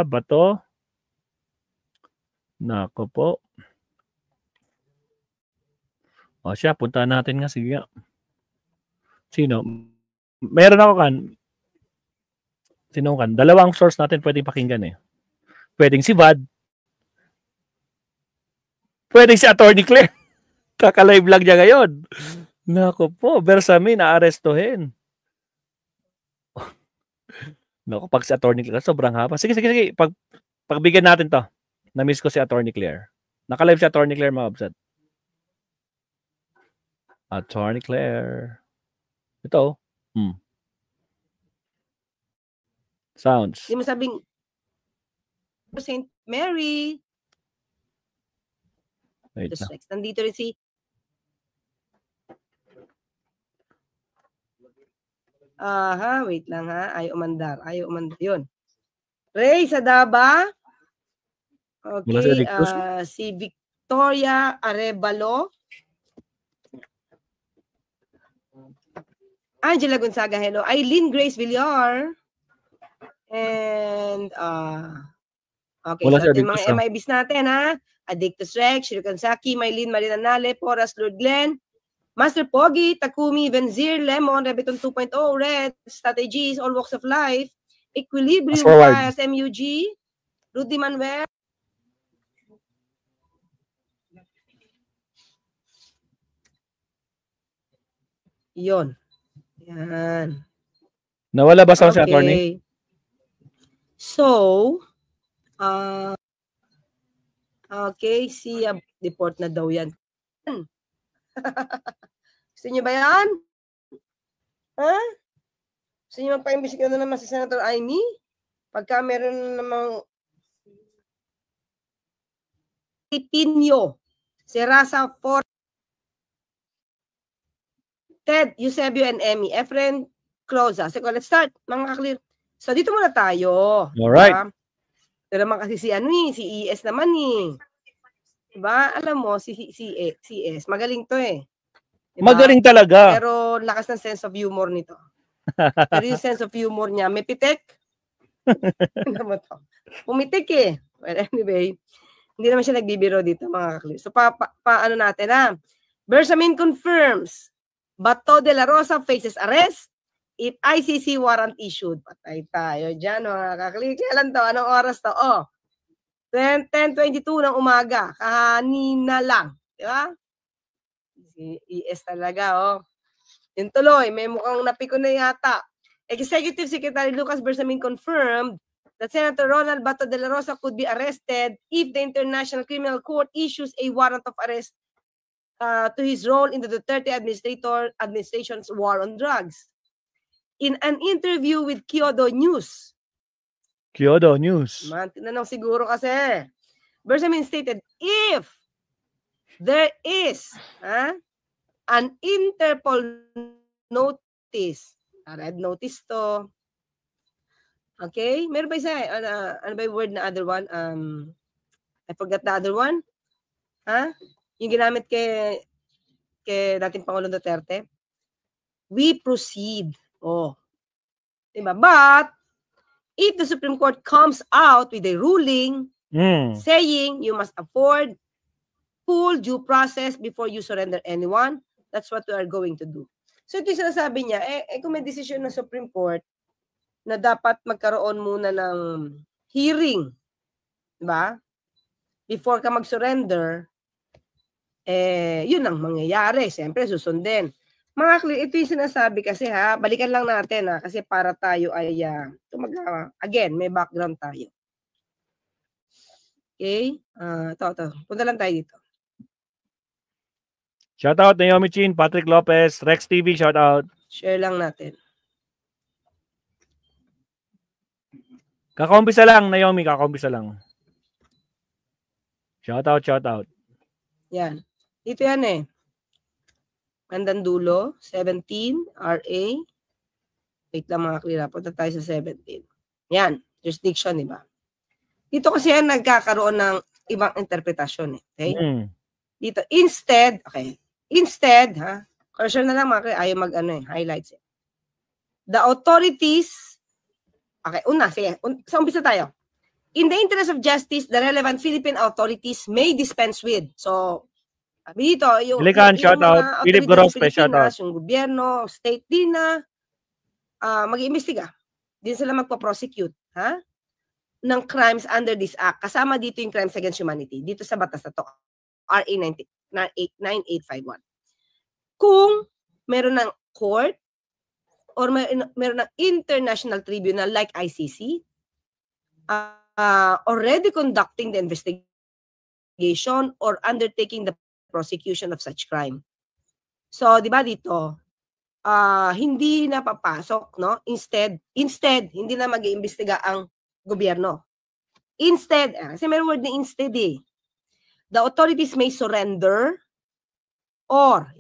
Bato. Nako po. O siya, punta natin nga. Sige nga. Sino? Meron ako kan. Sino kan? Dalawang source natin pwedeng pakinggan eh. Pwedeng si Vad. Pwedeng si Attorney Claire. Kaka-live lang niya ngayon. Nako po, Bersamin, naarestuhin. Nako, pag si Attorney Claire, sobrang haba. Sige. Pagbigyan natin to. Na-miss ko si Attorney Claire. Naka-live si Attorney Claire, mga obsat. Attorney Claire. Ito. Sounds. Hindi mo sabing St. Mary. Wait na. Nandito rin si wait lang ha. Ayaw umandar. Yun. Ray Sadaba. Okay. Si Victoria Arevalo. Angela Gonzaga, hello. Eileen Grace Villar. And okay, wala so yung mga MIBs natin ha. Addictus Rex, Shirikansaki, Maylene Marinanale, Poras, Lord Glenn, Master Pogi, Takumi, Venzir, Lemon, Rebeton 2.0, Red, Strategies, All Walks of Life, Equilibrium, Bias, MUG, Rudy Manuel. Yon. Yan. Nawala ba sa attorney? So, okay, si deport na daw yan. Gusto niyo ba yan? Ha? Gusto niyo magpa-imbestiga na naman si Senator Amy? Pagka meron namang Pinyo, si Rasa for Ted, Eusebio, and Emmy. Efren, Closa. So, let's start, mga kaklir. So, dito muna tayo. Alright. Ito naman kasi si ES naman eh. Diba? Alam mo, si ES, magaling to eh. Diba? Magaling talaga. Pero lakas ng sense of humor nito. Pero yung sense of humor niya, may pitek. Ano mo to? Pumitik eh. Well, anyway, hindi naman siya nagbibiro dito, mga kaklir. So, paano natin ha? Bersamin confirms Bato de la Rosa faces arrest if ICC warrant issued. Patay tayo dyan, mga kaklik. Kailan to? Anong oras to? 10:22 ng umaga. Kanina lang. Di ba? Si ES talaga, Yung tuloy, may mukhang napiko na yata. Executive Secretary Lucas Bersamin confirmed that Senator Ronald Bato de la Rosa could be arrested if the International Criminal Court issues a warrant of arrest to his role in the Duterte administration's war on drugs. In an interview with Kyodo News. Tinanong siguro kasi. Bersamin stated, if there is an Interpol notice, red notice to, okay, meron ba isa, ano ba yung word na other one? I forgot the other one. Yung ginamit kay dating Pangulong Duterte, we proceed. Diba? But, if the Supreme Court comes out with a ruling saying you must afford full due process before you surrender anyone, that's what we are going to do. So, ito yung sinasabi niya, kung may decision ng Supreme Court na dapat magkaroon muna ng hearing, diba? Before ka mag-surrender, yun ang mangyayari. Siyempre, susundin. Mga clear, ito yung sinasabi kasi balikan lang natin kasi para tayo ay, again, may background tayo. Okay? Ito. Punta lang tayo dito. Shoutout Naomi Chin, Patrick Lopez, Rex TV, shoutout. Share lang natin. Kakumpisa lang, Naomi, kakumpisa lang. Shoutout. Yan. Dito yan eh. Mandandulo, 17, RA. Wait lang mga clear. Punta tayo sa 17. Yan. Jurisdiction, diba? Dito kasi yan nagkakaroon ng ibang interpretasyon eh. Okay? Dito, instead, correction na lang mga clear. Ayaw highlights eh. The authorities Okay, sige. Sa umpisa tayo. In the interest of justice, the relevant Philippine authorities may dispense with. So, sabi dito, yung mga Philip authorities sa Gorospe, shout out. Pilipinas, yung gobyerno, state din na mag-iimbestiga. Din sila magpa-prosecute, ha? Ng crimes under this act. Kasama dito yung crimes against humanity. Dito sa batas na to, RA 9851. Kung meron ng court or meron ng international tribunal like ICC, already conducting the investigation or undertaking the prosecution of such crime. So, di ba dito, hindi na papasok, no? Instead, hindi na mag-iimbestiga ang gobyerno. Instead, kasi may word na instead eh. The authorities may surrender or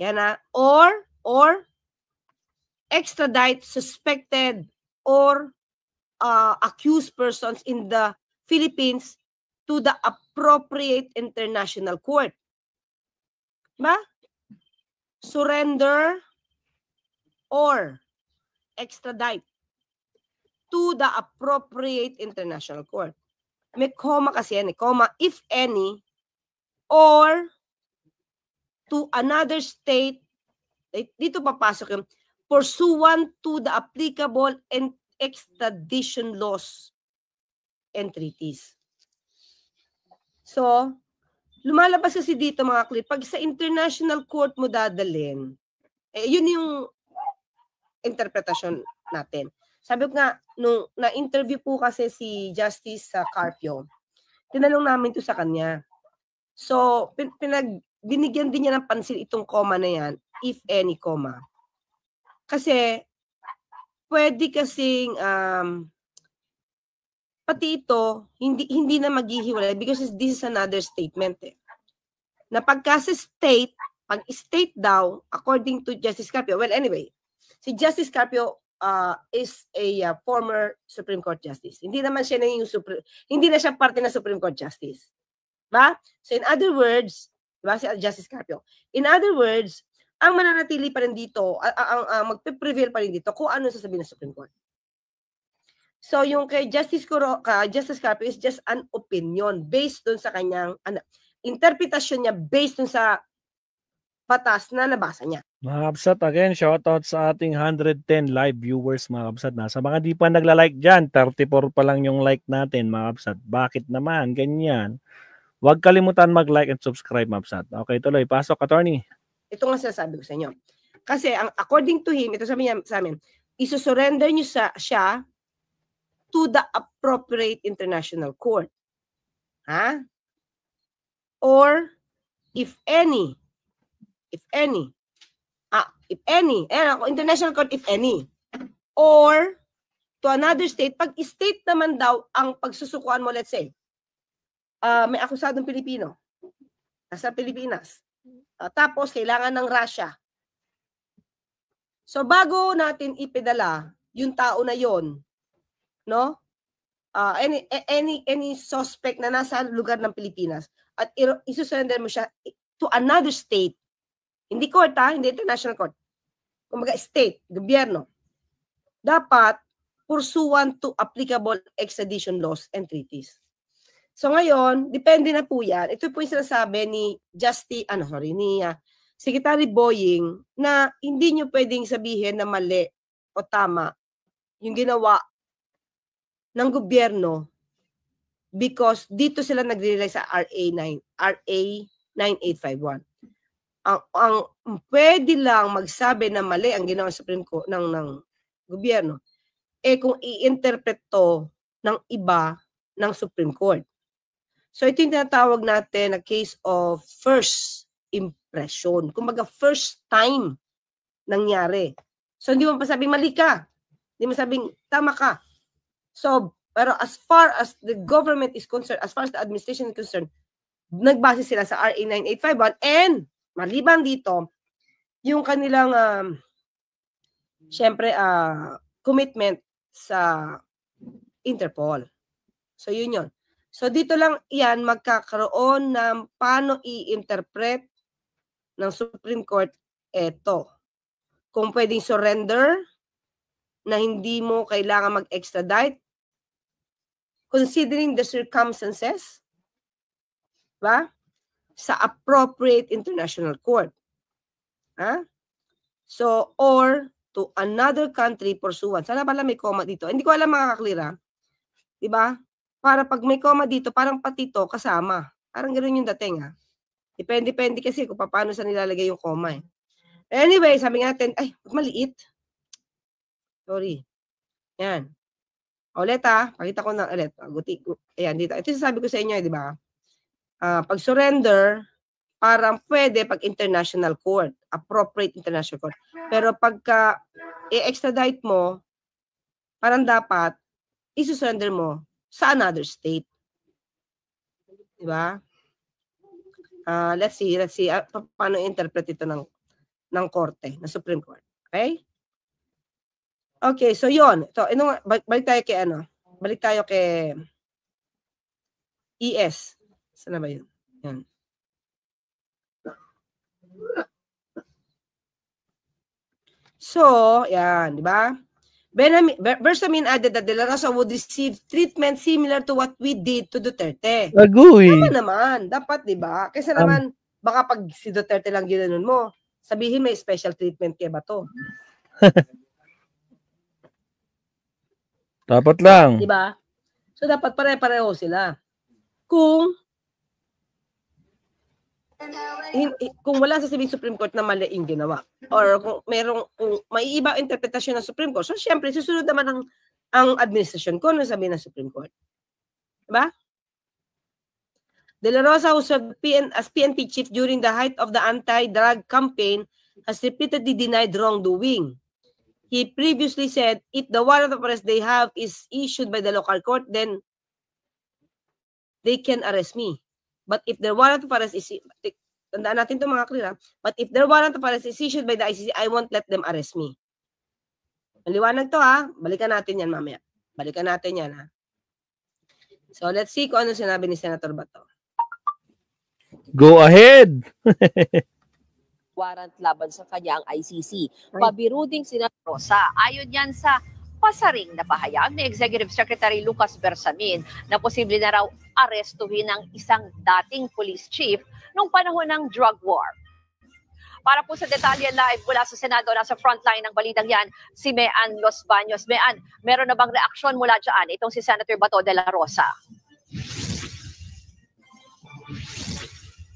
extradite suspected or accused persons in the Philippines to the appropriate international court. Diba? Surrender or extradite to the appropriate international court. May comma kasi yan, comma, if any, or to another state, dito papasok yung pursuant to the applicable and extradition laws and treaties. So, lumalabas kasi dito mga klip, pag sa international court mo dadalhin, yun yung interpretasyon natin. Sabi ko nga, nung na-interview po kasi si Justice Carpio, tinanong namin to sa kanya. So, binigyan din niya ng pansin itong comma na yan, if any comma. Kasi, pwede kasing, pati ito, hindi na maghihiwalay because this is another statement eh. Na pagka sa state, pag state daw, according to Justice Carpio, well anyway, si Justice Carpio is a former Supreme Court Justice. Hindi naman siya hindi na siya parte ng Supreme Court Justice. Ba? So in other words, diba, si Justice Carpio, in other words, ang mananatili pa rin dito, magpe-prevail pa rin dito kung ano sasabihin ng Supreme Court. So yung kay Justice Carpio is just an opinion based dun sa kanyang interpretasyon niya based dun sa batas na nabasa niya. Mga kabsat, again, shoutout sa ating 110 live viewers, mga kabsat. Sa mga di pa nagla-like dyan, 34 pa lang yung like natin, mga kabsat. Bakit naman? Ganyan. Huwag kalimutan mag-like and subscribe, mga kabsat. Okay, tuloy. Pasok, attorney. Ito nga sinasabi ko sa inyo. Kasi, according to him, ito sabi niya sa amin, isusurrender niyo siya to the appropriate international court. Ha? Or, if any, international court, if any, or to another state, pag state naman daw ang pagsusukuan mo, let's say, may akusadong Pilipino, nasa Pilipinas, tapos kailangan ng Russia. So, bago natin ipedala yung tao na yon, no? Any suspect na nasa lugar ng Pilipinas at isusurrender mo siya to another state, hindi court hindi international court, kumbaga state, gobyerno, dapat pursuant to applicable extradition laws and treaties. So ngayon, depende na po yan. Ito po yung sinasabi ni Secretary Boying na hindi nyo pwedeng sabihin na mali o tama yung ginawa ng gobyerno because dito sila nagre-rely sa RA 9851. Ang pwede lang magsabi na mali ang ginawa ng Supreme Court ng gobyerno kung i-interpret to ng iba ng Supreme Court. So ito yung tinatawag natin na case of first impression. Kumbaga first time nangyari. So hindi mo pa sabing mali ka. Hindi mo sabing tama ka. So, pero as far as the government is concerned, as far as the administration is concerned, nagbase sila sa RA 9851 and maliban dito, yung kanilang syempre commitment sa Interpol. So yun yun. So dito lang yan magkakaroon ng paano i-interpret ng Supreme Court eto. Kung pwedeng surrender na hindi mo kailangan mag-extradite considering the circumstances, ba? Sa appropriate international court. Ha? So, or to another country pursuant. Sana pala may comma dito. Hindi ko alam makakaklira. Diba? Para pag may comma dito, parang pati to kasama. Parang ganoon yung dating, ha? Depende kasi kung paano sa nilalagay yung comma, eh. Anyway, sabi natin, ay, maliit. Sorry. Yan. Ulit, ha? Pakita ko na ulit. Ayan, dito. Ito yung sabi ko sa inyo, di ba? Pag surrender, parang pwede pag international court, appropriate international court. Pero pagka i-extradite mo, parang dapat i-surrender mo sa another state. Di ba? Let's see. Paano interpret ito ng korte, ng Supreme Court. Okay? Okay, so yon. Ito, balik tayo kay Balik tayo kay ES. Saan na ba yun? Yan. So, yan, di ba? Bersamin added that De La Rosa would receive treatment similar to what we did to Duterte. Agoy. Tama naman. Dapat, di ba? Kasi naman, baka pag si Duterte lang ginanon mo, sabihin may special treatment kay Bato. Dapat lang. Di ba? So, dapat pare-pareho sila. Kung wala sa Supreme Court na mali yung ginawa, or kung may iba interpretasyon ng Supreme Court, so syempre susunod naman ang administrasyon ko ano sabihin ng Supreme Court. Diba? De La Rosa, who served as PNP chief during the height of the anti-drug campaign, has repeatedly denied wrongdoing. He previously said, if the warrant of arrest they have is issued by the local court, then they can arrest me. But if the warrant of arrest is, tandaan natin ito mga clear, but if the warrant of arrest is issued by the ICC, I won't let them arrest me. Maliwanag to ha, balikan natin yan mamaya. Balikan natin yan ha. So let's see kung ano sinabi ni Senator Bato. Go ahead! Warrant laban sa kanya ang ICC. Pabiro ding Senator Rosa. Ayon yan sa pasaring na pahayag ni Executive Secretary Lucas Bersamin na posible na raw arestuhin ng isang dating police chief nung panahon ng drug war. Para po sa detalye live mula sa Senado, nasa frontline ng balitang yan, si Mean Los Baños. Mean, meron na bang reaksyon mula dyan itong si Senator Bato de la Rosa?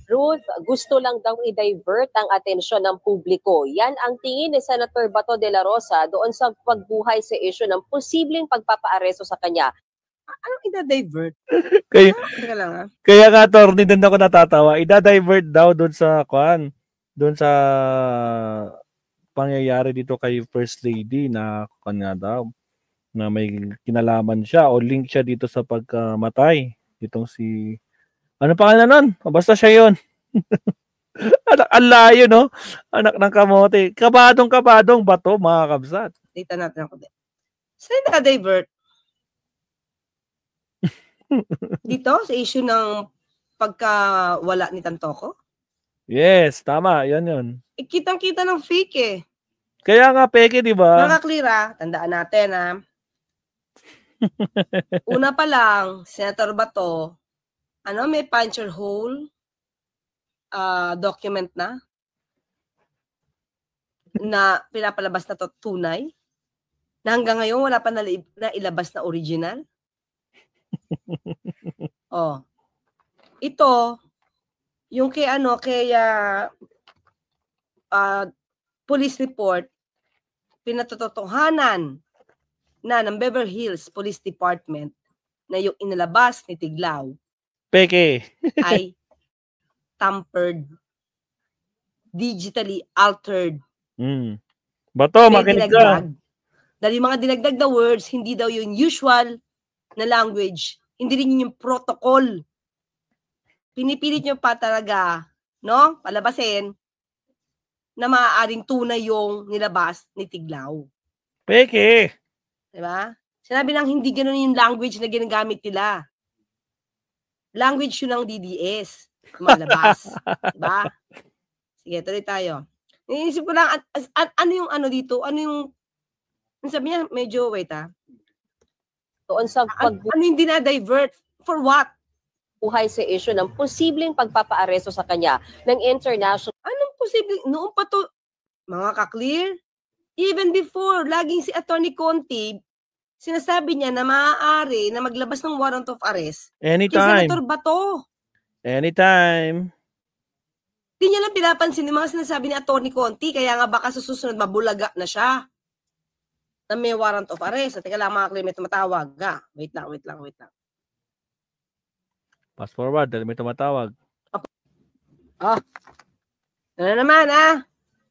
Ruth, gusto lang daw i-divert ang atensyon ng publiko. Yan ang tingin ni Senator Bato de la Rosa doon sa pagbuhay sa issue ng posibleng pagpapaaresto sa kanya. Anong ida-divert? Kaya nga, attorney, doon ako natatawa. Ida-divert daw doon sa doon sa pangyayari dito kay First Lady na kanya daw na may kinalaman siya o link siya dito sa pagkamatay. Itong si ano pangalan nun? Basta siya yun. Anak, ang layo, no? Anak ng kamote. Kabadong Bato, mga kabsat. Dita natin ako din. Saan naka-divert? Dito, sa issue ng pagkawala ni Tantoko? Yes, tama. Yun. Kitang-kita ng fake eh. Kaya nga, peke, di ba? Nakaklira, tandaan natin ha. Una pa lang, Senator Bato, may puncture hole document na pinapalabas na to tunay na hanggang ngayon wala pa na ilabas na original. Ito yung kay police report pinatotohanan na ng Beverly Hills Police Department na yung inilabas ni Tiglao peke ay tampered, digitally altered. Bato, makinig ka. Dahil yung mga dinagdag na words, hindi daw yung usual na language. Hindi rin yung protocol. Pinipilit nyo pa talaga, no? Palabasin na maaaring tunay yung nilabas ni Tiglao. Peke. Diba? Sinabi lang hindi ganoon yung language na ginagamit nila. Language yun ng DDS. Malabas. Diba? Sige, tuloy tayo. Iniisip ko lang, ano yung dito? Ano yung sabi niya, medyo, wait doon sa Ano yung dinadivert? For what? pagbuhay sa issue ng posibleng pagpapaaresto sa kanya ng international. Anong posible? Noon pa to, mga ka-clear, even before, laging si Attorney Conti, sinasabi niya na maaari na maglabas ng warrant of arrest. Kay Anytime. Senator Bato. Anytime. Hindi niya lang pinapansin yung mga sinasabi ni Attorney Conti, kaya nga baka sa susunod mabulaga na siya na may warrant of arrest. Teka lang mga ka-clear, may tumatawag. Wait lang. Fast forward, dahil may tumatawag. Ano naman,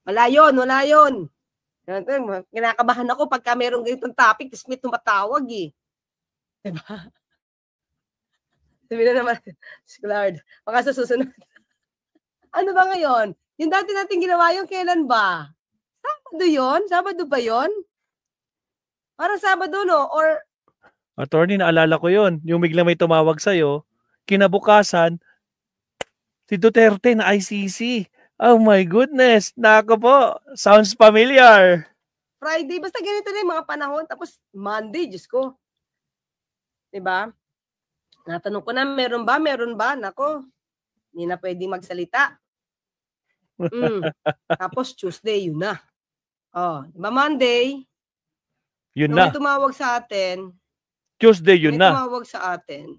Wala yun. Kinakabahan ako pagka mayroong ganitong topic, tapos may tumatawag, eh. Diba? Sabi na naman, Lord, baka sa susunod. Ano ba ngayon? Yung dati natin ginawa yung kailan ba? Sabado yun? Sabado ba yun? Parang Sabado, no? Or Attorney, naalala ko yun. Yung biglang may tumawag sa'yo, kinabukasan, si Duterte na ICC. Oh my goodness. Nako po. Sounds familiar. Friday, basta ganito na yung mga panahon. Tapos Monday, Diyos ko. Diba? Natanong ko na, meron ba? Nako, hindi na pwedeng magsalita. Tapos Tuesday, yun na. Diba Monday? Yun Nung na. may tumawag sa atin. Tuesday, yun may na. tumawag sa atin.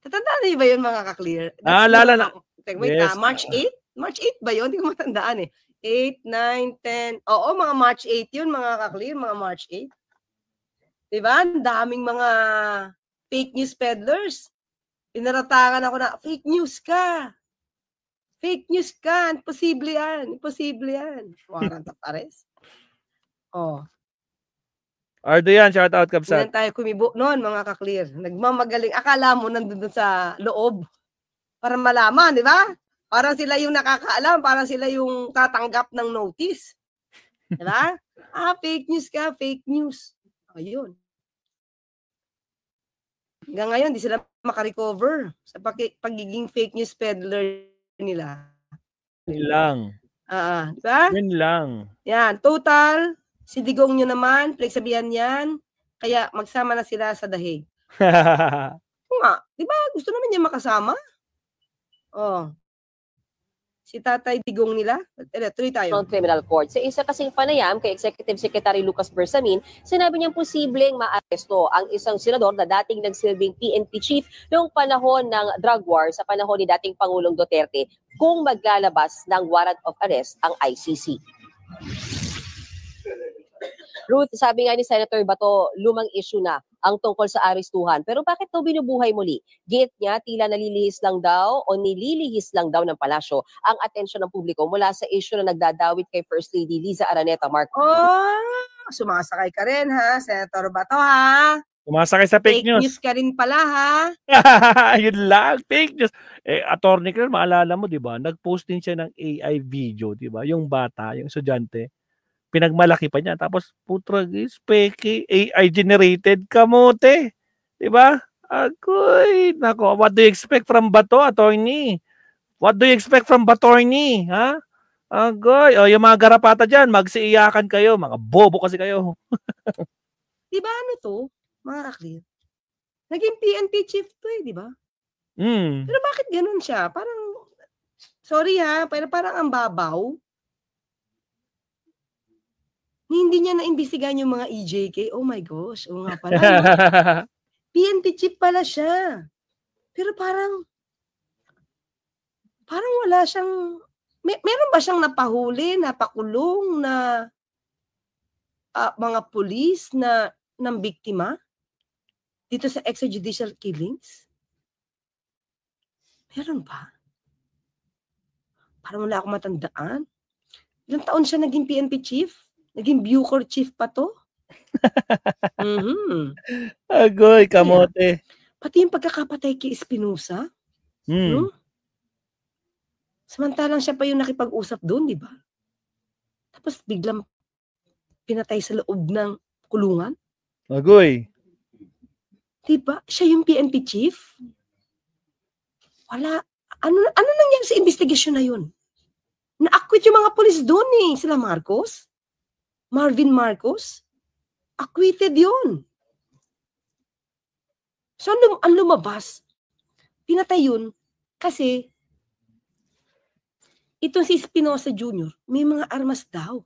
Tatandaan niyo ba yun mga ka-clear? Alala na. Wait Yes. March 8? March 8 ba yun? Hindi ko matandaan eh. 8, 9, 10. Oo, mga March 8 yun, mga ka-clear. Mga March 8. Diba? Ang daming mga fake news peddlers. Pinaratangan ako na, fake news ka. Fake news ka. Imposible yan. Warrant of arrest. Ardo yan, shout out Hindi Kapsat. tayo kumibo noon, mga ka-clear. Nagmamagaling. Akala mo nandun sa loob. Para malaman, di ba? Parang sila yung nakakaalam. Parang sila yung tatanggap ng notice. Di ba? Fake news ka. Fake news. Ayun. Hanggang ngayon, di sila makarecover sa pagiging fake news peddler nila. Yun lang. Di ba? Yun lang. Yan. Total, si Digong nyo naman, pinagsabihan yan. Kaya magsama na sila sa dahig. Di ba? Gusto naman niya makasama. Si Tatay Digong nila. Tuloy tayo. Criminal Court. Sa isa kasing panayam kay Executive Secretary Lucas Bersamin, sinabi niyang posibleng maaresto ang isang senador na dating nagsilbing PNP chief noong panahon ng drug war sa panahon ni dating Pangulong Duterte kung maglalabas ng warrant of arrest ang ICC. Ruth, sabi nga ni Senator Bato, lumang issue na ang tungkol sa arestuhan. Pero bakit ito binubuhay muli? Giit niya, tila nililihis lang daw ng palasyo ang atensyon ng publiko mula sa issue na nagdadawit kay First Lady Liza Araneta Marcos. Sumasakay ka rin ha, Senator Bato ha. Sumasakay sa fake news. Fake news ka rin pala ha. Yun lang, fake news. Attorney Claire, maalala mo, di ba? Nag-post din siya ng AI video, di ba? Yung bata, yung estudyante. Pinagmalaki pa niya. Tapos, putra, fake, AI generated, kamote. Diba? Agoy, nako, what do you expect from Bato, attorney? What do you expect from Batorni? Ha? Agoy, yung mga garapata dyan, magsiiyakan kayo. Mga bobo kasi kayo. Diba ano to, mga ka-clear? Naging PNP chief to diba? Pero bakit ganun siya? Parang, sorry ha, pero parang ang babaw. Hindi niya na-imbestigahan yung mga EJK. Oh my gosh. Oo nga pala. PNP chief pala siya. Pero parang wala siyang, meron ba siyang napahuli, napakulong na mga pulis na ng biktima dito sa extrajudicial killings? Meron ba? Parang wala akong matandaan. Ilang taon siya naging PNP chief? Naging Bucor chief pa to? Agoy, kamote. Pati yung pagkakapatay kay Espinosa? No? Samantalang siya pa yung nakipag-usap doon, di ba? Tapos biglang pinatay sa loob ng kulungan? Agoy. Di ba? Siya yung PNP chief? Wala. Ano nangyari sa investigasyon na yun? Na-acquit yung mga polis doon sila Marcos? Marvin Marcos, acquitted yun. So, ang lumabas, pinatay yun kasi itong si Espinosa Jr., may mga armas daw.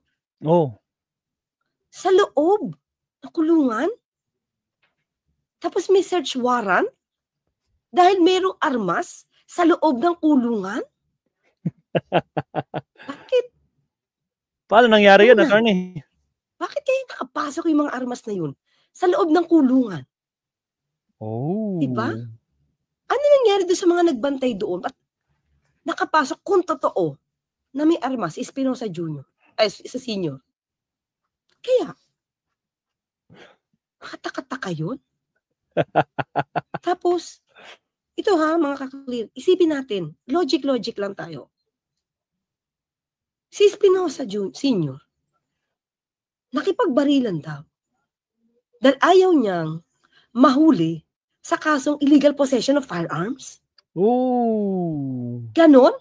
Oh. Sa loob ng kulungan. Tapos may search warrant dahil mayroong armas sa loob ng kulungan. Bakit? Paano nangyari yun, Una, attorney? bakit kayo nakapasok yung mga armas na yun sa loob ng kulungan? Oh. Diba? Ano nangyari doon sa mga nagbantay doon? At nakapasok kung totoo na may armas si Espinosa Jr. Sa senior. Kaya, makataka-taka yun. Tapos, ito ha, mga kaklir, isipin natin, logic lang tayo. Si Espinosa Senior, nakipagbarilan daw. Dahil ayaw niyang mahuli sa kasong illegal possession of firearms. Oh. Ganon?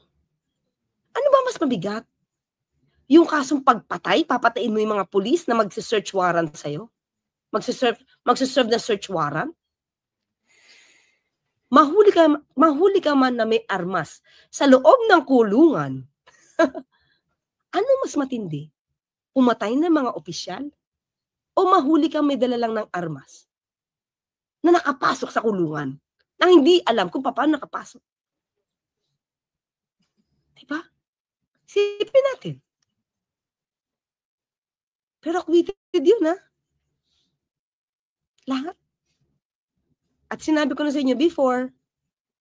Ano ba mas mabigat? Yung kasong pagpatay, papatayin mo yung mga pulis na magse-search warrant sa'yo? Magse-serve na search warrant? Mahuli ka man na may armas sa loob ng kulungan. Ano mas matindi? Pumatay ng mga opisyal? O mahuli kang may dala lang ng armas na nakapasok sa kulungan na hindi alam kung paano nakapasok? Diba? Sipin natin. Pero acquitted yun, ha? Lahat. At sinabi ko na sa inyo before,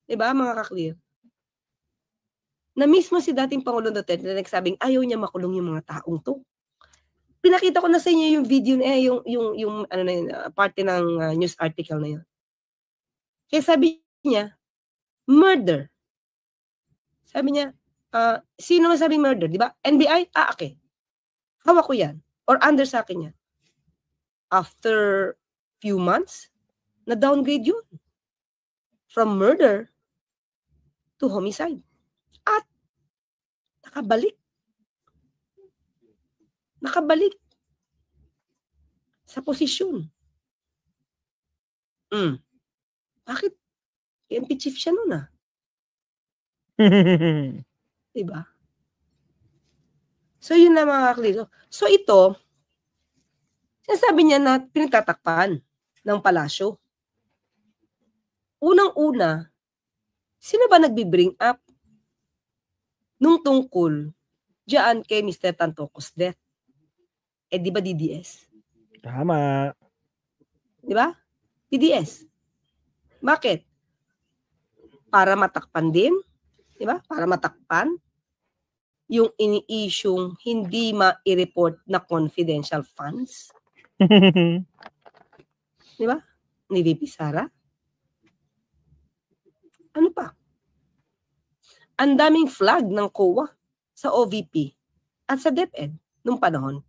diba, mga kaklir, na mismo si dating Pangulong Duterte na nagsabing ayaw niya makulong yung mga taong to. Pinakita ko na sa inyo yung video na yung ano na yun, parte ng news article na yun. Kaya sabi niya, murder. Sabi niya, sino nga sabing murder, di ba? NBI? Okay. Hawak ko yan. Or under sa akin yan. After few months, na-downgrade yun. From murder to homicide. At nakabalik sa posisyon. Bakit? PNP chief siya nun, diba? So, yun na mga kaklir. So, ito, sinasabi niya na pinagtatakpan ng palasyo. Unang-una, sino ba nagbi-bring up nung tungkol diyan kay Mr. Tantocos death? Di ba DDS? Tama. Di ba? DDS. Bakit? Para matakpan din? Di ba? Para matakpan yung ini-issueng hindi ma-report na confidential funds. Di ba? Ni VP Sara. Ano pa? Ang daming flag ng COA sa OVP at sa DepEd nung panahon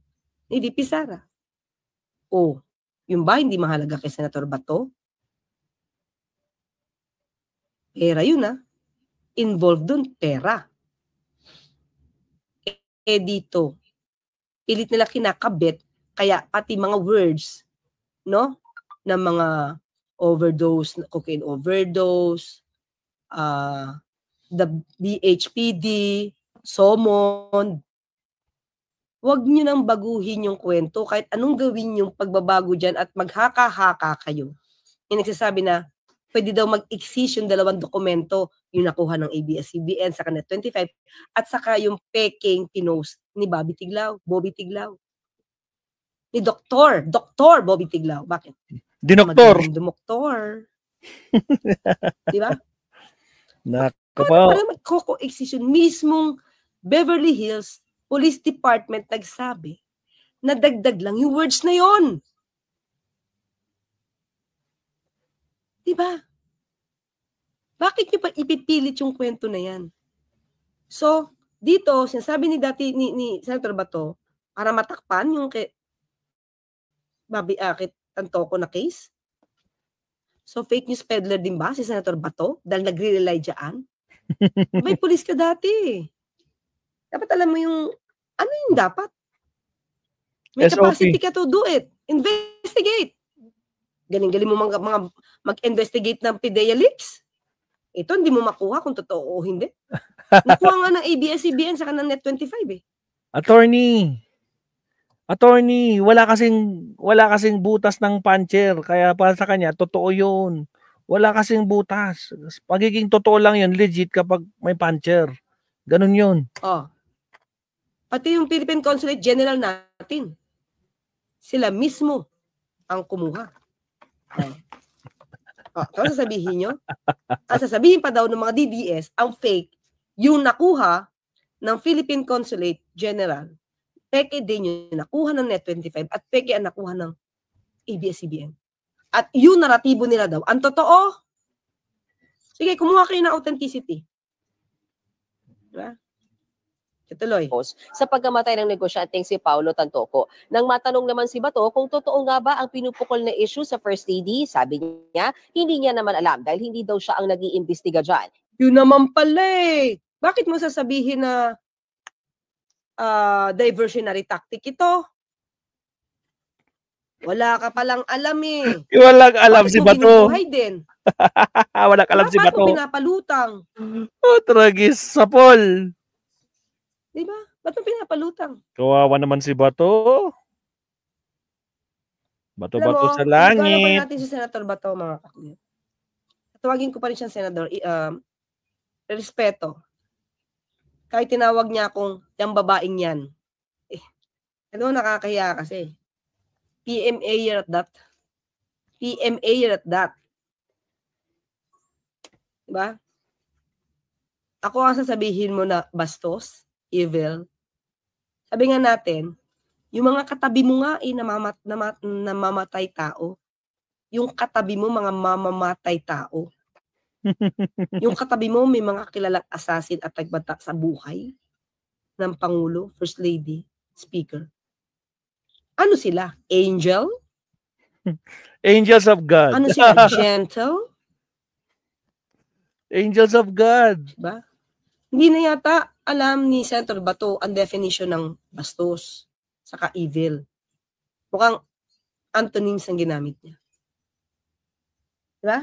ni VP Sara. O, yung ba hindi mahalaga kay Senator Bato? Pera yun, Involved dun, pera. Dito, pilit nila kinakabit, kaya pati mga words, no? Na mga overdose, cocaine overdose, the BHPD, SOMON. Huwag nyo nang baguhin yung kwento, kahit anong gawin yung pagbabago dyan at maghaka-haka kayo. Yung nagsasabi na, pwede daw mag-exist yung 2 dokumento, yung nakuha ng ABS-CBN sa Net 25, at saka yung peking pinost ni Bobby Tiglao. Ni Dr. Bobby Tiglao. Bakit? Dinoktor. Dumoktor. Di ba? Paano mag-co-exist yun? Mismong Beverly Hills Police Department nagsabi na dagdag lang yung words na yon. Diba? Bakit nyo pa ipipilit yung kwento na yan? So, dito, sinasabi ni Senator Bato, para matakpan yung kay Tantoco na case. So, fake news peddler din ba si Senator Bato? Dahil nagre-rely dyan? May pulis ka dati. Dapat alam mo yung, ano yung dapat? May SOP. capacity ka to do it. Investigate. Galing-galing mo mag-investigate ng PIDEA leaks. Ito, hindi mo makuha kung totoo o hindi. Nakuha nga ng ABS-CBN sa kanang Net25 eh. Attorney, wala kasing butas ng puncher, kaya para sa kanya totoo 'yun. Wala kasing butas. Pagiging totoo lang 'yun, legit kapag may puncher. Ganun 'yun. Oh. Pati yung Philippine Consulate General natin. Sila mismo ang kumuha. Ito sasabihin nyo? Ang sasabihin pa daw ng mga DDS, ang fake, yung nakuha ng Philippine Consulate General, peke din yung nakuha ng Net25 at peke ang nakuha ng ABS-CBN. At yung naratibo nila daw, ang totoo, sige, kumuha kayo ng authenticity. Diba? Tuloy. Sa pagkamatay ng negosyanteng si Paulo Tantoco. Nang matanong naman si Bato kung totoo nga ba ang pinupukol na issue sa First Lady, sabi niya, hindi niya naman alam dahil hindi daw siya ang nag-iimbestiga dyan. Yun naman pala eh. Bakit mo sasabihin na diversionary tactic ito? Wala ka palang alam eh. Walang alam si Bato. Din? Walang alam si Bato. Bakit mo pinapalutang? Tragis sa Paul. Diba? Ba't mo pinapalutang? Kawawa naman si Bato. Bato-bato sa langit. Alam natin si Senator Bato, mga kaklit. Tawagin ko pa rin siyang senador. Respeto. Kahit tinawag niya akong yung babaeng yan. Nakakahiya kasi. PMA year at that. PMA year at that. Diba? Ako ang sasabihin mo na bastos, evil. Sabi nga natin, yung mga katabi mo nga namamatay tao. Yung katabi mo mga mamamatay tao. Yung katabi mo may mga kilalang assassin at nagbanta sa buhay ng Pangulo, First Lady, Speaker. Ano sila? Angel? Angels of God. Ano sila? Gentle? Angels of God. Diba? Hindi na yata alam ni Senator Bato ang definition ng bastos saka evil. Mukhang antonyms ang ginamit niya. Diba?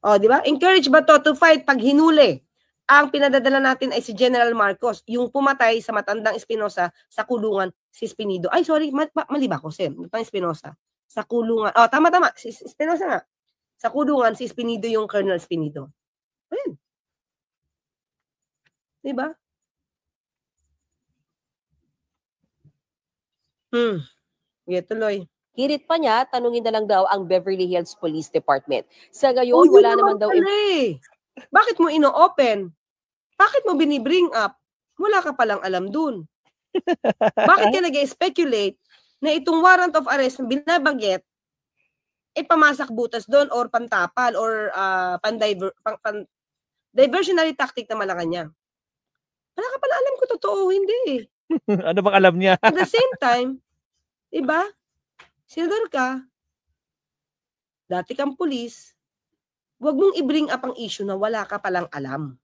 O, diba? Encourage Bato to fight pag hinuli. Ang pinadadala natin ay si General Marcos, yung pumatay sa matandang Espinosa sa kulungan si Espinido. Ay, sorry, mali ba ako, Sen? Matandang Espinosa. Sa kulungan. Oh, tama. Si Espinosa nga. Sa kulungan si Espinido yung Colonel Espinido. Ayan. Diba? Tuloy. Hirit pa niya, tanungin na lang daw ang Beverly Hills Police Department. Sa ngayon, wala naman daw... Bakit mo ino-open? Bakit mo binibring up? Wala ka palang alam dun. Bakit ka nag-speculate na itong warrant of arrest na binabanggit pamasak butas doon or pantapal or diversionary tactic na Malacanang? Wala ka pala alam kung totoo o hindi. Ano bang alam niya? At the same time, diba? Senador ka, dati kang pulis, huwag mong i-bring up ang issue na wala ka palang alam.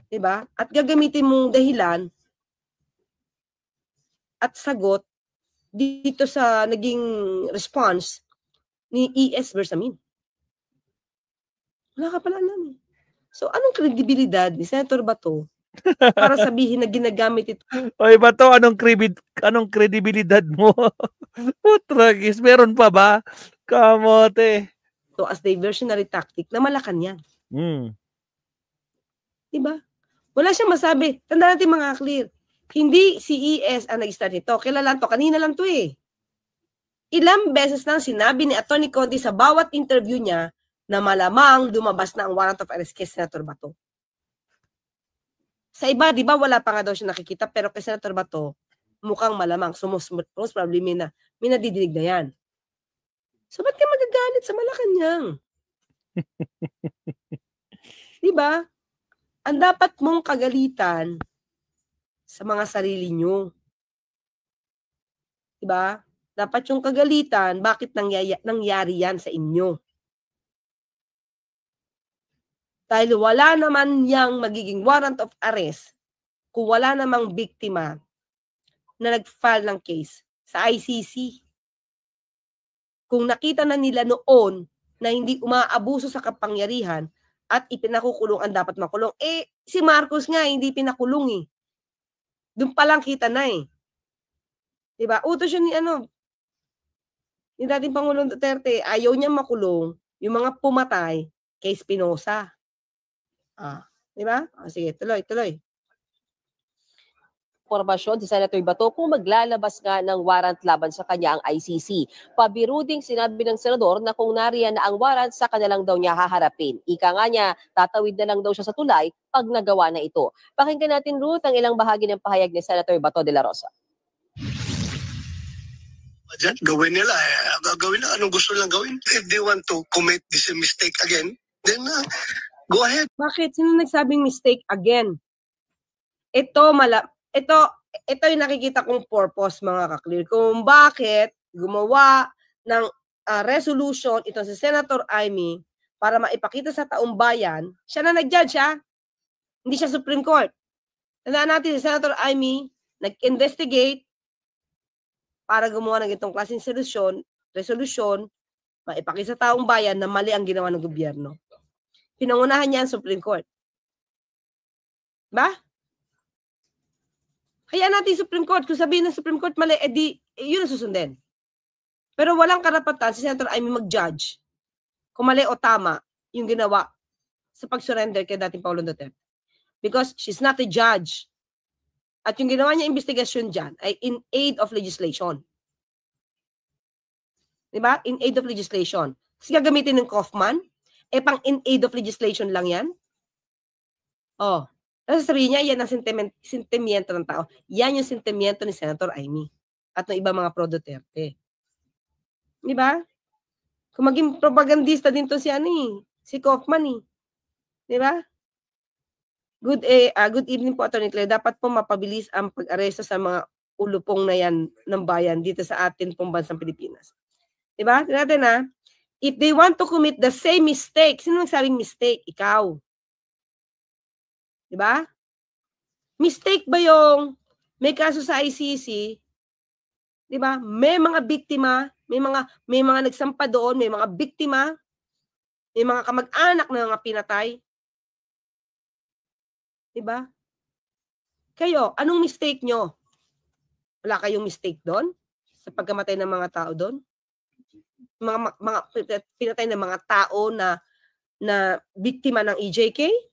Diba? At gagamitin mong dahilan at sagot dito sa naging response ni E.S. Bersamin. Wala ka pala alam eh. So, anong kredibilidad ni Senator Bato para sabihin na ginagamit ito? Oy, Bato, anong kredibilidad mo? Tragis, meron pa ba? Kamote. So, as diversionary tactic na Malacanang. Diba? Wala siyang masabi. Tanda natin mga clear. Hindi si ES ang nag-start nito. Kailan to? Kanina lang to eh. Ilang beses nang sinabi ni Atty. Conti sa bawat interview niya na malamang lumabas na ang warrant of arrest kay Senator Bato. Sa iba, di ba, wala pa nga daw siya nakikita, pero kay Senator Bato, mukhang malamang. So, most probably, may nadidinig na yan. So, ba't ka magagalit sa Malacanang? Di ba? Ang dapat mong kagalitan sa mga sarili nyo. Di ba? Dapat yung kagalitan, bakit nangyari yan sa inyo? Dahil wala naman yang magiging warrant of arrest kung wala namang biktima na nag-file ng case sa ICC. kung nakita na nila noon na hindi umaabuso sa kapangyarihan at ipinakukulong ang dapat makulong, si Marcos nga hindi pinakulong eh. Doon pa lang kita na eh. Diba? Utos yun ni dating Pangulong Duterte, ayaw niya makulong yung mga pumatay kay Espinosa. Diba? Sige, tuloy. Impormasyon si Senator Bato kung maglalabas nga ng warrant laban sa kanya ang ICC. Pabiro ding sinabi ng senador na kung nariyan na ang warrant, sa kanilang daw niya haharapin. Ika nga niya, tatawid na lang daw siya sa tulay pag nagawa na ito. Pakinggan natin, Ruth, ang ilang bahagi ng pahayag ni Senator Bato de la Rosa. Gawin nila. Gawin na anong gusto lang gawin. If they want to commit this mistake again, then go ahead. Bakit? Sino nagsabing mistake again? Ito yung nakikita kong purpose, mga kaklir, kung bakit gumawa ng resolution itong si Senator Amy para maipakita sa taong bayan. Siya na nag-judge, hindi siya Supreme Court. Tandaan natin, si Senator Amy nag-investigate para gumawa ng itong klaseng resolution, maipakita sa taong bayan na mali ang ginawa ng gobyerno. Pinangunahan niya ang Supreme Court. Ba? Kaya natin Supreme Court, kung sabihin ng Supreme Court mali, yun ang susundin. Pero walang karapatan si Senator Amy mag-judge kung mali o tama yung ginawa sa pag-surrender kay dating Pangulong Duterte. Because she's not a judge. At yung ginawa niya investigasyon dyan ay in aid of legislation. Diba? In aid of legislation. Kasi gagamitin ng Kaufman, pang in aid of legislation lang yan. Tapos sabihin niya, yan ang sentimiento ng tao. Yan yung sentimiento ni Senator Amy at ng iba mga pro-Duterte. Di ba? Kung maging propagandista din to si Kaufman. Di ba? Good evening po, Atty. Claire. Dapat po mapabilis ang pag-aresto sa mga ulupong na yan ng bayan dito sa atin pong bansang Pilipinas. Di ba? Tignan natin if they want to commit the same mistake, sino nagsabing mistake? Ikaw. Diba? Mistake ba yung may kaso sa ICC? Diba? May mga biktima, may mga nagsampa doon, may mga biktima, may mga kamag-anak na mga pinatay. Diba? Kayo, anong mistake nyo? Wala kayong mistake doon? Sa pagkamatay ng mga tao doon? Mga pinatay ng mga tao na biktima ng EJK?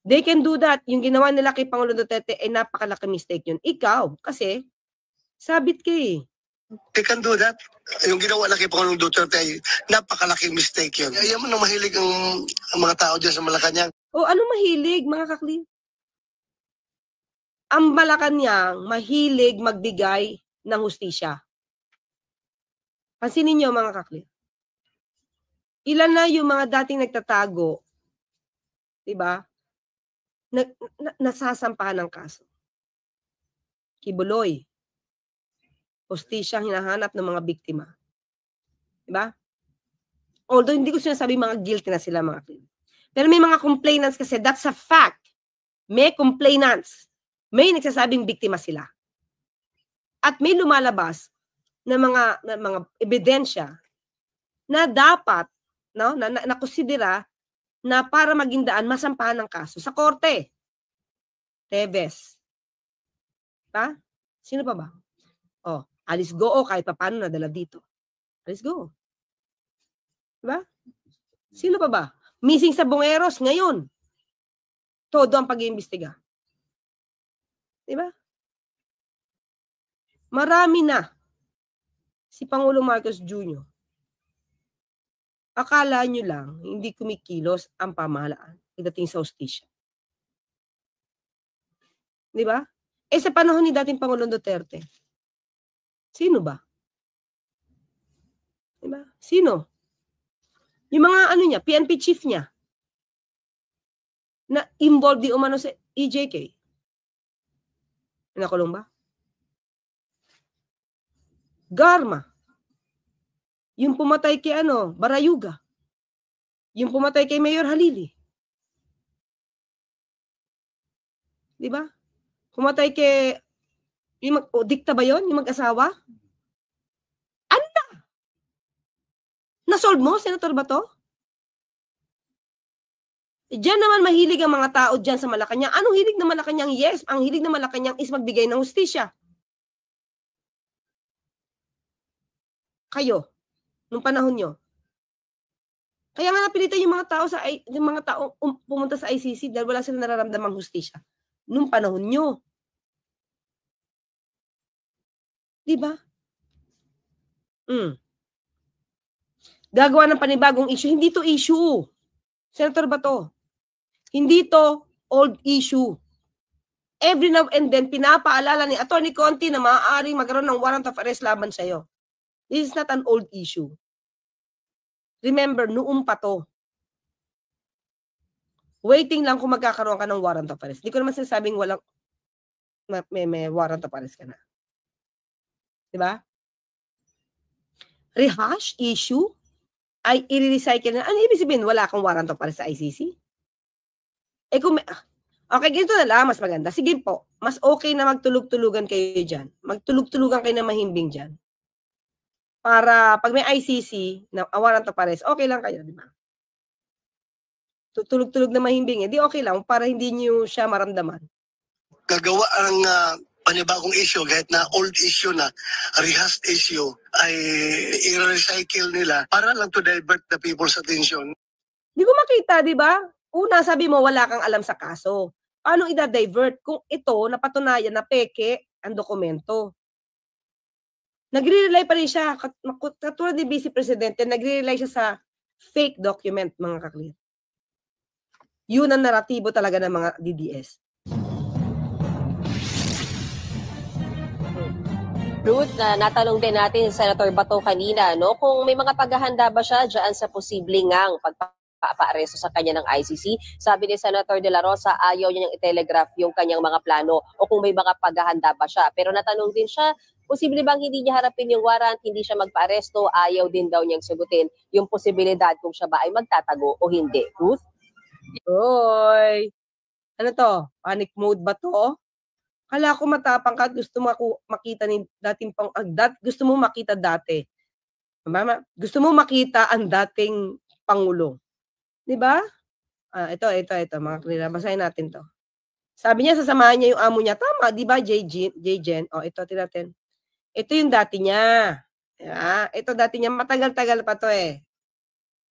They can do that. Yung ginawa nila kay Pangulong Duterte ay napakalaki mistake yun. Ikaw, kasi sabit ka eh. They can do that. Yung ginawa na kay Pangulong Duterte ay napakalaki mistake yun. Ayaw mo nang mahilig ang mga tao dyan sa Malacanang. Ano mahilig, mga kakli? Ang Malacanang mahilig magbigay ng hustisya. Pansinin niyo, mga kakli. Ilan na yung mga dating nagtatago, diba? Nasasampahan ng kaso. Kibuloy. Hustisya hinahanap ng mga biktima. Diba? Although hindi ko sinasabi mga guilty na sila, mga kapatid. Pero may mga complainants kasi, that's a fact. May complainants. May nagsasabing biktima sila. At may lumalabas na mga ebidensya na dapat, na konsidera na para maging daan, masampahan ng kaso sa korte. Teves. Pa? Sino pa ba? Alice Goo, kahit pa paano nadala dito. Alice Goo. Diba? Sino pa ba? Missing sa Bongeros ngayon. Todo ang pag-iimbestiga. Diba? Marami na si Pangulong Marcos Jr. Akala nyo lang, hindi kumikilos ang pamahalaan pagdating sa hustisya. Di ba? Sa panahon ni dating Pangulong Duterte, sino ba? Di ba? Sino? Yung mga niya, PNP chief niya, na involved di umano sa EJK. Nakulong ba? Garma. Yung pumatay kay Barayuga. Yung pumatay kay Mayor Halili. Di ba? Pumatay kay dikta ba yon? Yung mag-asawa? Na-solve mo, Senator Bato? Diyan naman mahilig ang mga tao dyan sa Malacanang. Anong hilig ng Malacanang? Yes, ang hilig ng Malacanang is magbigay ng hustisya. Kayo, nung panahon nyo. Kaya nga napilitan yung mga tao pumunta sa ICC dahil wala silang nararamdamang hustisya. Nung panahon nyo. Diba? Gagawa ng panibagong issue. Hindi to issue. Senator Bato. Hindi to old issue. Every now and then, pinapaalala ni Atty. Conti na maaaring magkaroon ng warrant of arrest laban sa'yo. This is not an old issue. Remember, noong pa to. Waiting lang kung magkakaroon ka ng warrant of arrest. Hindi ko naman sinasabing walang may warrant of arrest ka na. Diba? Rehash issue ay i-recycle na. Ano ibig sabihin? Wala kang warrant of arrest sa ICC? Okay, ganito na lang, mas maganda. Sige po, mas okay na magtulog-tulugan kayo dyan. Magtulog-tulugan kayo na mahimbing dyan. Para pag may ICC na warrant of arrest, okay lang kayo, di ba? Tutulog-tulog na mahimbing, di okay lang para hindi niyo siya maramdaman. Gagawa ang panibagong issue, kahit na old issue na, rehashed issue, ay i-recycle nila para lang to divert the people's attention. Di ko makita, di ba? Una, sabi mo, wala kang alam sa kaso. Paano i-divert kung ito napatunayan na peke ang dokumento? Nagre-rely pa rin siya, katulad ni Vice Presidente, nagre-rely siya sa fake document, mga kaklir. Yun ang naratibo talaga ng mga DDS. Ruth, natanong din natin Senator Bato kanina, no, kung may mga paghahanda ba siya dyan sa posibleng ngang pagpapaaresto sa kanya ng ICC. Sabi ni Senator De La Rosa, ayaw niya niyang i-telegraph yung kanyang mga plano o kung may mga paghahanda ba siya. Pero natanong din siya, posible bang hindi niya harapin yung warrant, hindi siya magpa-aresto, ayaw din daw niyang sagutin yung posibilidad kung siya ba ay magtatago o hindi. Ruth? Hoy! Ano to? Panic mode ba to? Kala ko matapang ka, gusto mo makita ni dating gusto mo makita dati. Mama, gusto mo makita ang dating pangulo. 'Di ba? Ito mga klira, basahin natin 'to. Sabi niya sasamahan niya yung amo niya. Tama, 'di ba, J-Gen? Ito natin. Ito yung dati niya. Ito dati niya, matagal-tagal pa 'to eh.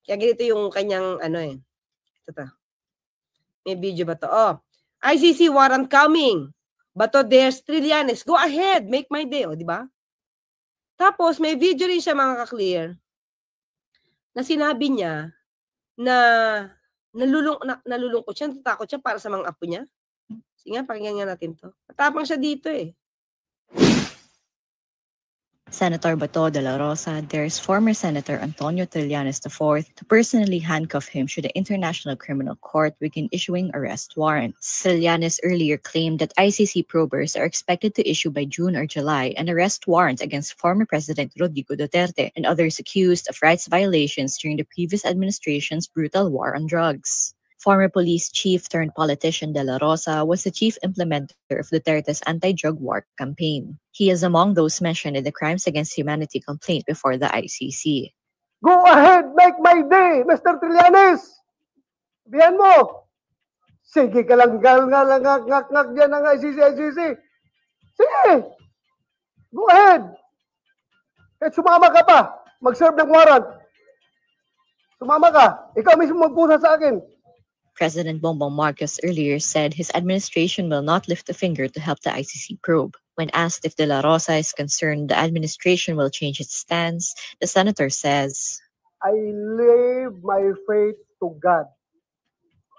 Kaya ganito yung kanyang Ito to. May video ba 'to? ICC warrant coming. Bato there's Trillanes. Go ahead, make my day, di ba? Tapos may video rin siya, mga ka-clear, na sinabi niya na nalulungkot siya, natatakot siya para sa mga apo niya. Sige nga, pakinggan nga natin to. Matapang siya dito eh. Senator Bato de la Rosa dares former Senator Antonio Trillanes IV to personally handcuff him should the International Criminal Court begin issuing arrest warrants. Trillanes earlier claimed that ICC probers are expected to issue by June or July an arrest warrant against former President Rodrigo Duterte and others accused of rights violations during the previous administration's brutal war on drugs. Former police chief turned politician De La Rosa was the chief implementer of Duterte's anti-drug war campaign. He is among those mentioned in the Crimes Against Humanity complaint before the ICC. Go ahead, make my day, Mr. Trillanes! Bihan mo! Sige ka lang, ngak dyan ng ICC. Sige! Go ahead! Kahit sumama ka pa, mag-serve ng warrant. Sumama ka, ikaw mismo magpusa sa akin. President Bongbong Marcos earlier said his administration will not lift a finger to help the ICC probe. When asked if De La Rosa is concerned the administration will change its stance, the senator says, I leave my faith to God.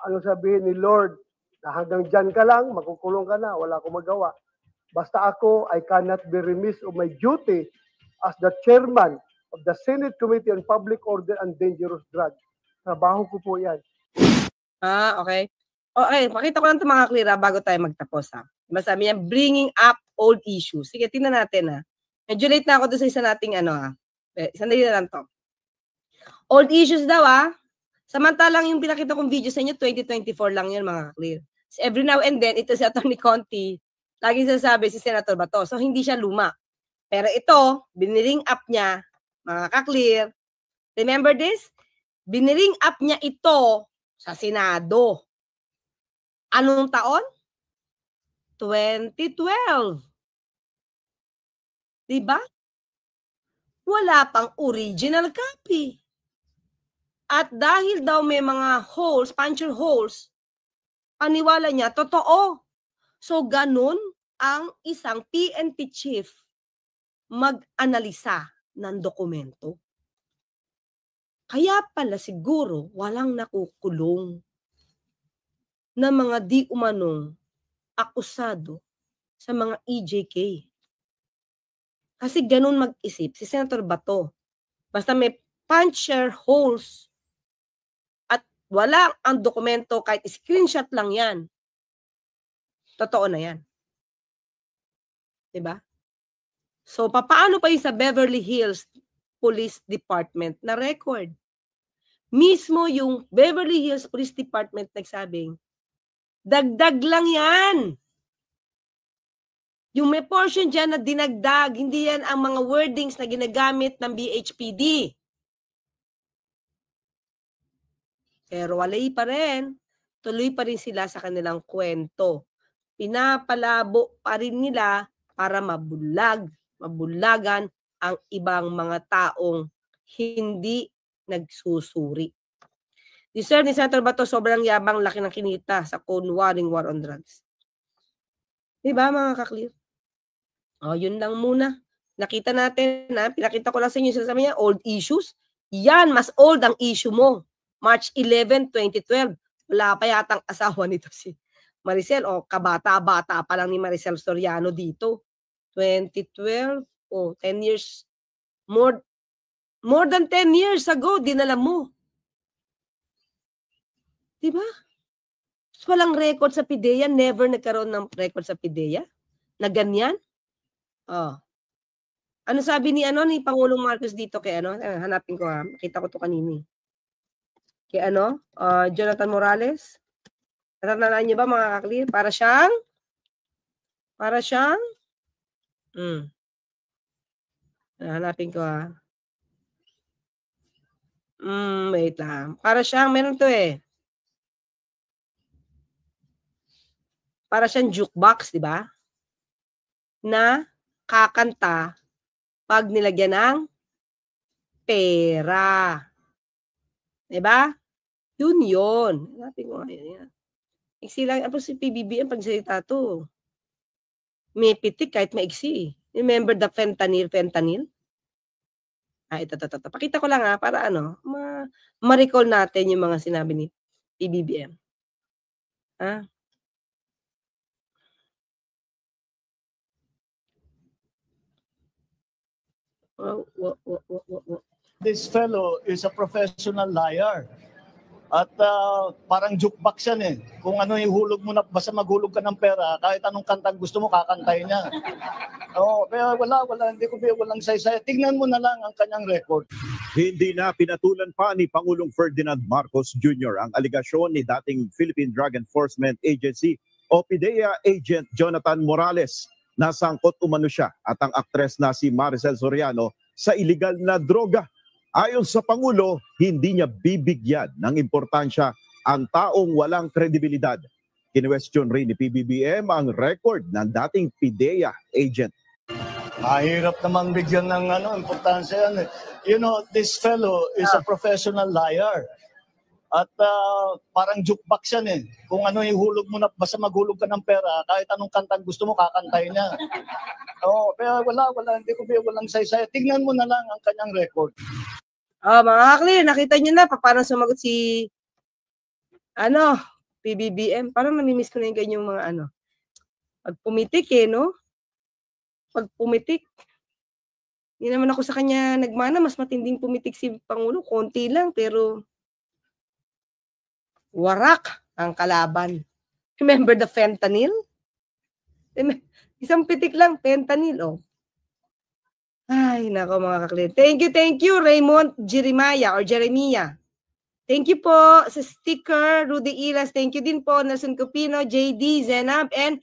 Ano sabihin ni Lord, na hanggang dyan ka lang, makukulong ka na, wala akong magawa. Basta ako, I cannot be remiss of my duty as the chairman of the Senate Committee on Public Order and Dangerous Drugs. Trabaho ko po yan. Okay. Okay, pakita ko lang ito, mga klira, bago tayo magtapos, ha. Sabi niya, bringing up old issues. Sige, tingnan natin, ha. Medyo late na ako doon sa isa nating sandali na lang to. Old issues daw, ha. Samantalang yung pinakita kong video sa inyo, 2024 lang yun, mga clear. So, every now and then, ito si Atty. Conti, laging sasabi si Senator Bato. So, hindi siya luma. Pero ito, biniring up niya, mga ka-clear, Remember this? Biniring up niya ito sa Senado. Anong taon? 2012. Diba? Wala pang original copy. At dahil daw may mga holes, puncture holes, paniwala niya, totoo. So, ganun ang isang PNP chief mag-analisa ng dokumento. Kaya pala siguro walang nakukulong na mga di umanong akusado sa mga EJK. Kasi ganun mag-isip si Senator Bato. Basta may puncture holes at wala ang dokumento, kahit screenshot lang yan, totoo na yan. Diba? So, paano pa yung sa Beverly Hills Police Department na record? Mismo yung Beverly Hills Police Department nagsabing, dagdag lang yan. Yung may portion dyan na dinagdag, hindi yan ang mga wordings na ginagamit ng BHPD. Pero walay pa rin. Tuloy pa rin sila sa kanilang kwento. Pinapalabo pa rin nila para mabulagan ang ibang mga taong hindi nagsusuri. Deserve ni Senator Bato, sobrang yabang, laki ng kinita sa kunwaring war on drugs. Diba mga kaklear? O, yun lang muna. Nakita natin, pinakita ko lang sa inyo, sabi niya, old issues. Yan, mas old ang issue mo. March 11, 2012. Wala pa yatang asawa nito si Maricel. O, kabata-bata pa lang ni Maricel Soriano dito. 2012, 10 years, more than 10 years ago, dinala mo. Diba? Walang record sa PIDEA, never nagkaroon ng record sa PIDEA na ganyan. Oh. Ano sabi ni Pangulong Marcos dito kay hanapin ko makita ko to kanini. Kay Jonathan Morales. Natatandaan niyo ba mga kaklear? Para siyang hanapin ko wait lang. Para siyang meron to para siyang jukebox, di ba? Na kakanta pag nilagyan ng pera. Diba? Yun. Hanapin ko ngayon. Iksi lang. Ano si PBBM pagsalita to? May pitik kahit maiksi. Remember the fentanyl? Ito. Pakita ko lang para ma-recall natin yung mga sinabi ni PBBM. This fellow is a professional liar. At parang jukebox yan Kung ano ihulog mo na, basta maghulog ka ng pera, kahit anong kantang gusto mo, kakantay niya. Kaya walang saysay. Tingnan mo na lang ang kanyang record. Hindi na pinatulan pa ni Pangulong Ferdinand Marcos Jr. ang aligasyon ni dating Philippine Drug Enforcement Agency o PIDEA agent Jonathan Morales. Nasangkot umano siya at ang aktres na si Maricel Soriano sa iligal na droga. Ayon sa Pangulo, hindi niya bibigyan ng importansya ang taong walang kredibilidad. Kinwestiyon rin ni PBBM ang record ng dating PIDEA agent. Mahirap naman bigyan ng importansya yan You know, this fellow is a professional liar. At parang jukebox yan Kung ano ihulog mo na, basta maghulog ka ng pera, kahit anong kantang gusto mo, kakantay niya. Kaya walang saysay. Tingnan mo na lang ang kanyang record. Mga kaklear, nakita niyo na paano sumagot si PBBM. Parang namimiss ko na yung ganyang mga pag pumitik no? Pag pumitik. Hindi naman ako sa kanya nagmana, mas matinding pumitik si Pangulo, konti lang, pero warak ang kalaban. Remember the fentanyl? Isang pitik lang, fentanyl, Ay, nako mga kaklear. Thank you, Raymond Jeremiah. Thank you po sa sticker, Rudy Ilas. Thank you din po, Nelson Cupino, JD, Zenab, and